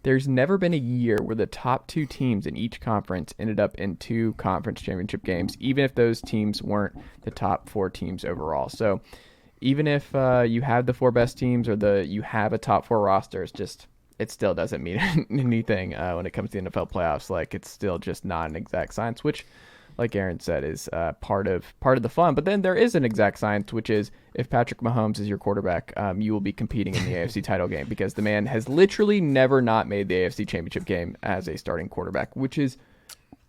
there's never been a year where the top two teams in each conference ended up in two conference championship games, even if those teams weren't the top four teams overall. So even if you have the four best teams or you have a top four roster, it still doesn't mean anything when it comes to the NFL playoffs. Like, it's still just not an exact science, which, like Aaron said, is part of the fun. But then there is an exact science, which is if Patrick Mahomes is your quarterback, you will be competing in the AFC title game, because the man has literally never not made the AFC championship game as a starting quarterback, which is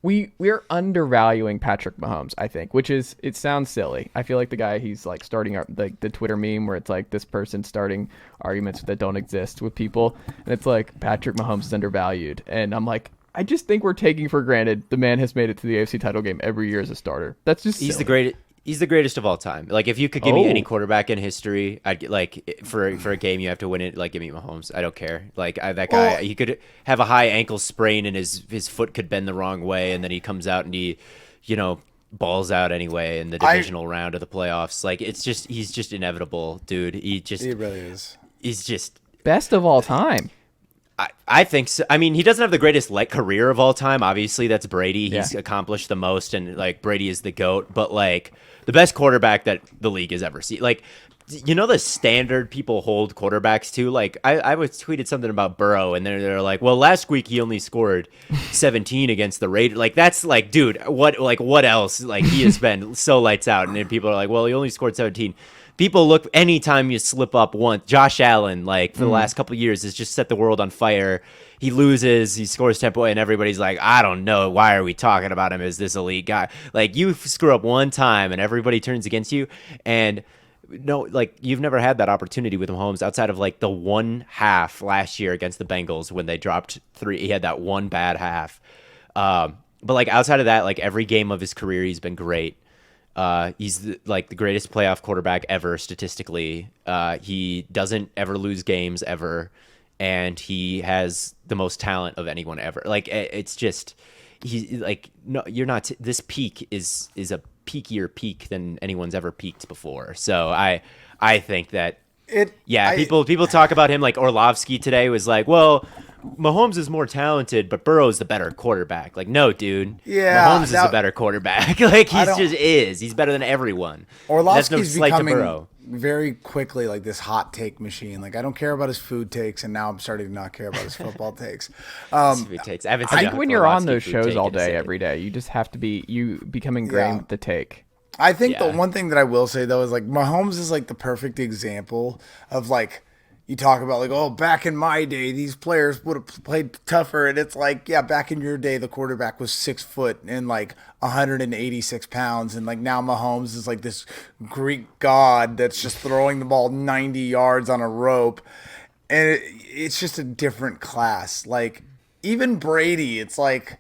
we're undervaluing Patrick Mahomes, I think, it sounds silly. I feel like the guy, he's like starting like the Twitter meme where it's like this person starting arguments that don't exist with people, and it's like Patrick Mahomes is undervalued, and I'm like, I just think we're taking for granted the man has made it to the AFC title game every year as a starter. That's just He's silly. the greatest. He's the greatest of all time. Like, if you could give me any quarterback in history, I'd get, like, for a game you have to win it. Like, give me Mahomes. I don't care. Like, that guy, he could have a high ankle sprain and his foot could bend the wrong way, and then he comes out and he, balls out anyway in the divisional round of the playoffs. Like, he's just inevitable, dude. He really is. He's just best of all time. I think so. I mean, he doesn't have the greatest career of all time. Obviously, that's Brady. He's accomplished the most, and like Brady is the GOAT. But like the best quarterback that the league has ever seen. Like, the standard people hold quarterbacks to. Like, I was tweeted something about Burrow, and they're like, well, last week he only scored 17 against the Raiders. Like, that's like, dude, what else? Like, he has been so lights out, and then people are like, well, he only scored 17. People look, anytime you slip up once, Josh Allen, like, for the last couple of years, has just set the world on fire. He loses, he scores 10 points, and everybody's like, I don't know, why are we talking about him as this elite guy? Like, you screw up one time, and everybody turns against you, and no, like, you've never had that opportunity with Mahomes outside of, like, the one half last year against the Bengals when they dropped 3. He had that one bad half. But, like, outside of that, like, every game of his career, he's been great. He's the greatest playoff quarterback ever statistically. He doesn't ever lose games ever, and he has the most talent of anyone ever. Like, it's just, he's like, no, you're not. This peak is a peakier peak than anyone's ever peaked before. So I think that people talk about him, like Orlovsky today was like, well, Mahomes is more talented, but Burrow's the better quarterback. Like, no, dude. Yeah, Mahomes is the better quarterback. Like, he's better than everyone. Orlovsky's becoming Burrow. very quickly like this hot take machine. Like, I don't care about his food takes, and now I'm starting to not care about his football takes. Food takes. I think when you're on those shows all day, every day, you just have to become ingrained with the take. I think the one thing that I will say, though, is like Mahomes is like the perfect example of like, you talk about like, oh, back in my day, these players would have played tougher. And it's like, yeah, back in your day, the quarterback was 6 foot and like 186 pounds. And like now Mahomes is like this Greek god that's just throwing the ball 90 yards on a rope. And it's just a different class. Like, even Brady, it's like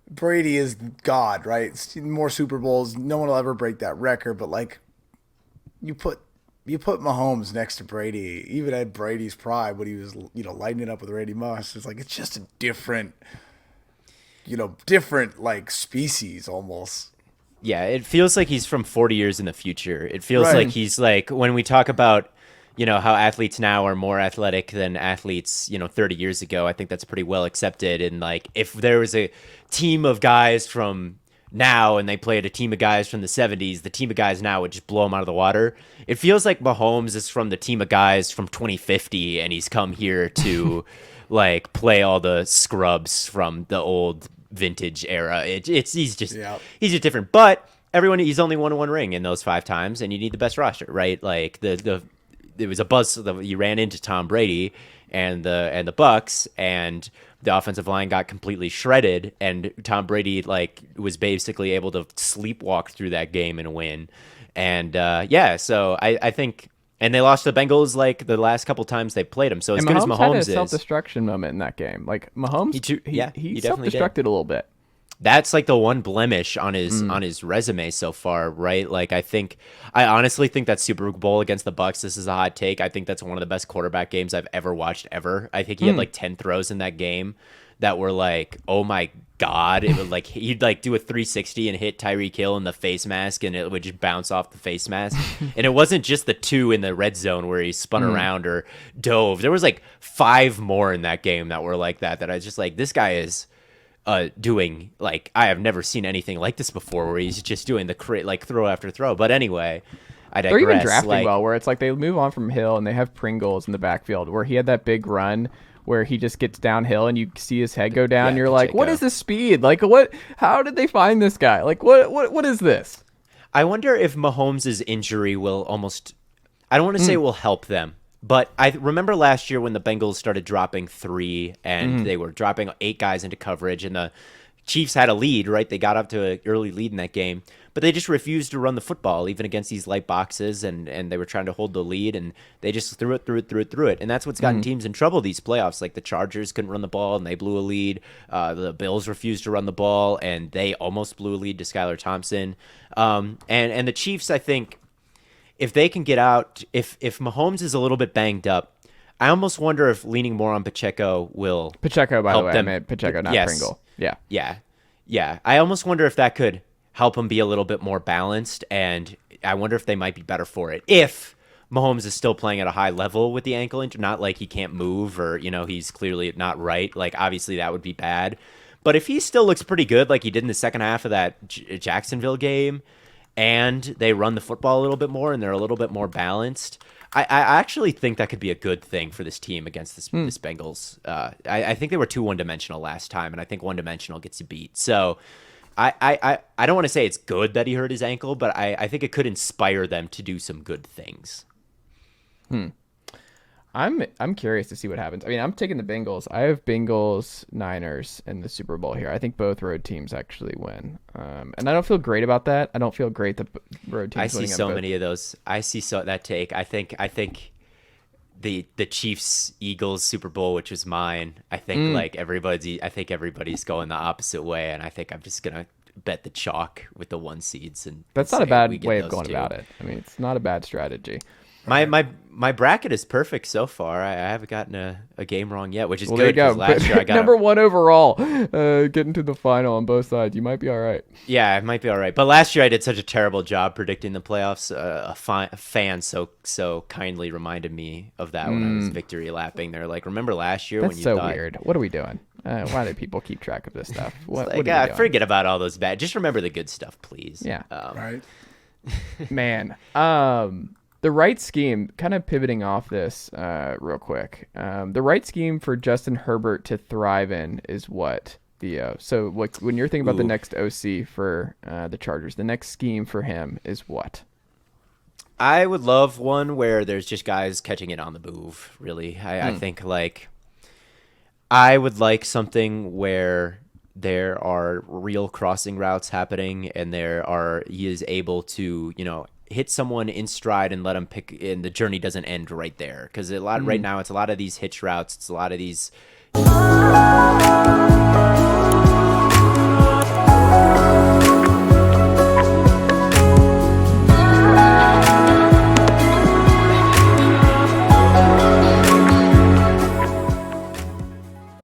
Brady is God, right? It's more Super Bowls. No one will ever break that record. But like, you put Mahomes next to Brady, even at Brady's prime when he was, lighting it up with Randy Moss. It's like, it's just a different like species almost. Yeah, it feels like he's from 40 years in the future. It feels like he's like, when we talk about, how athletes now are more athletic than athletes, 30 years ago, I think that's pretty well accepted. And like, if there was a team of guys from now and they played a team of guys from the 70s, the team of guys now would just blow them out of the water. It feels like Mahomes is from the team of guys from 2050, and he's come here to like play all the scrubs from the old vintage era. He's just different. But he's only won one ring in those 5 times, and you need the best roster, right? Like it was a buzz. You ran into Tom Brady and the Bucks, and the offensive line got completely shredded, and Tom Brady was basically able to sleepwalk through that game and win. And so I think, and they lost to the Bengals like the last couple times they played him. So as good as Mahomes had a is, self-destruction moment in that game. Like, Mahomes, he self-destructed did. a little bit. That's like the one blemish on his resume so far, right? Like, I honestly think that Super Bowl against the Bucks, this is a hot take, I think that's one of the best quarterback games I've ever watched ever. I think he had like 10 throws in that game that were like, oh my God, it would like he'd like do a 360 and hit Tyreek Hill in the face mask, and it would just bounce off the face mask. And it wasn't just the 2 in the red zone where he spun around or dove. There was like 5 more in that game that were like that I was just like, this guy is doing like, I have never seen anything like this before, where he's just doing the like throw after throw. But anyway, I digress. They're even drafting well, where it's like they move on from Hill and they have Pringles in the backfield, where he had that big run where he just gets downhill and you see his head go down. And you're like, what is this speed? Like, what? How did they find this guy? Like, what is this? I wonder if Mahomes' injury will almost, I don't want to say it will help them, but I remember last year when the Bengals started dropping 3 and they were dropping 8 guys into coverage, and the Chiefs had a lead, right? They got up to an early lead in that game, but they just refused to run the football, even against these light boxes, and they were trying to hold the lead, and they just threw it. And that's what's gotten teams in trouble these playoffs. Like the Chargers couldn't run the ball, and they blew a lead. The Bills refused to run the ball, and they almost blew a lead to Skylar Thompson. And the Chiefs, I think, if they can get out, if Mahomes is a little bit banged up, I almost wonder if leaning more on Pacheco will Pacheco, by the way, them. I meant Pacheco, not Pringle. Yeah. I almost wonder if that could help him be a little bit more balanced, and I wonder if they might be better for it if Mahomes is still playing at a high level with the ankle injury, not like he can't move or, he's clearly not right. Like, obviously that would be bad. But if he still looks pretty good like he did in the second half of that Jacksonville game, and they run the football a little bit more and they're a little bit more balanced, I actually think that could be a good thing for this team against this Bengals. I think they were too one-dimensional last time, and I think one-dimensional gets you beat. So I don't want to say it's good that he hurt his ankle, but I think it could inspire them to do some good things. I'm curious to see what happens. I mean, I'm taking the Bengals. I have Bengals Niners in the Super Bowl here. I think both road teams actually win, and I don't feel great about that. I don't feel great that road teams. I see so many of those. I see that take. I think the Chiefs Eagles Super Bowl, which was mine. I think everybody's going the opposite way, and I think I'm just gonna bet the chalk with the 1 seeds. And that's not a bad way of going about it. I mean, it's not a bad strategy. My bracket is perfect so far. I haven't gotten a game wrong yet, which is good. There you go. Last year I got number 1 overall, getting to the final on both sides. You might be all right. Yeah, it might be all right. But last year I did such a terrible job predicting the playoffs. A fan so kindly reminded me of that when I was victory lapping. They're like, "Remember last year when you thought?" That's so weird. What are we doing? Why do people keep track of this stuff? What are we doing? Forget about all those bad. Just remember the good stuff, please. Yeah. Right. Man. The right scheme, kind of pivoting off this real quick, the right scheme for Justin Herbert to thrive in is what, Theo? So when you're thinking about the next OC for the Chargers, the next scheme for him is what? I would love one where there's just guys catching it on the move, really. I think, like, I would like something where there are real crossing routes happening and he is able to, hit someone in stride and let them pick, and the journey doesn't end right there. Because right now it's a lot of these hitch routes. It's a lot of these